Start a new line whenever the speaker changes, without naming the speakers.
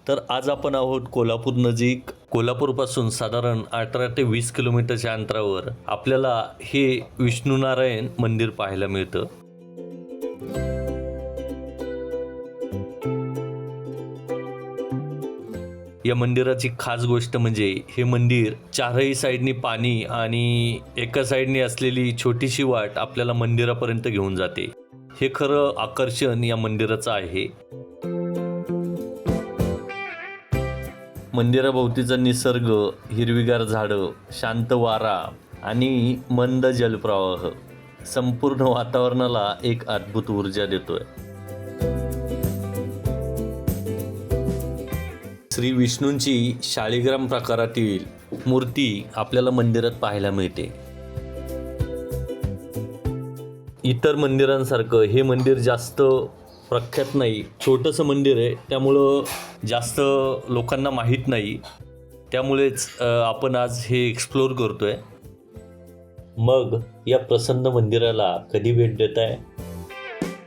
तर आज आपण आहोत कोल्हापूर नजीक. कोल्हापूरपासून साधारण 18 ते 20 किलोमीटरच्या अंतरावर आपल्याला हे विष्णुनारायण मंदिर पाहायला मिळतं. या मंदिराची खास गोष्ट म्हणजे हे मंदिर चारही साईडनी पाणी आणि एका साईडनी असलेली छोटीशी वाट आपल्याला मंदिरापर्यंत घेऊन जाते. हे खरं आकर्षण या मंदिराचं आहे. मंदिराभोवतीचा निसर्ग, हिरवीगार झाडं, शांत वारा आणि मंद जलप्रवाह संपूर्ण वातावरणाला एक अद्भुत ऊर्जा देतोय. श्री विष्णूंची शाळीग्राम प्रकारातील मूर्ती आपल्याला मंदिरात पाहायला मिळते. इतर मंदिरांसारखं हे मंदिर जास्त प्रख्यात नाही. छोटंसं मंदिर आहे, त्यामुळं जास्त लोकांना माहीत नाही. त्यामुळेच आपण आज हे एक्सप्लोर करतोय. मग या प्रसन्न मंदिराला कधी भेट देताय?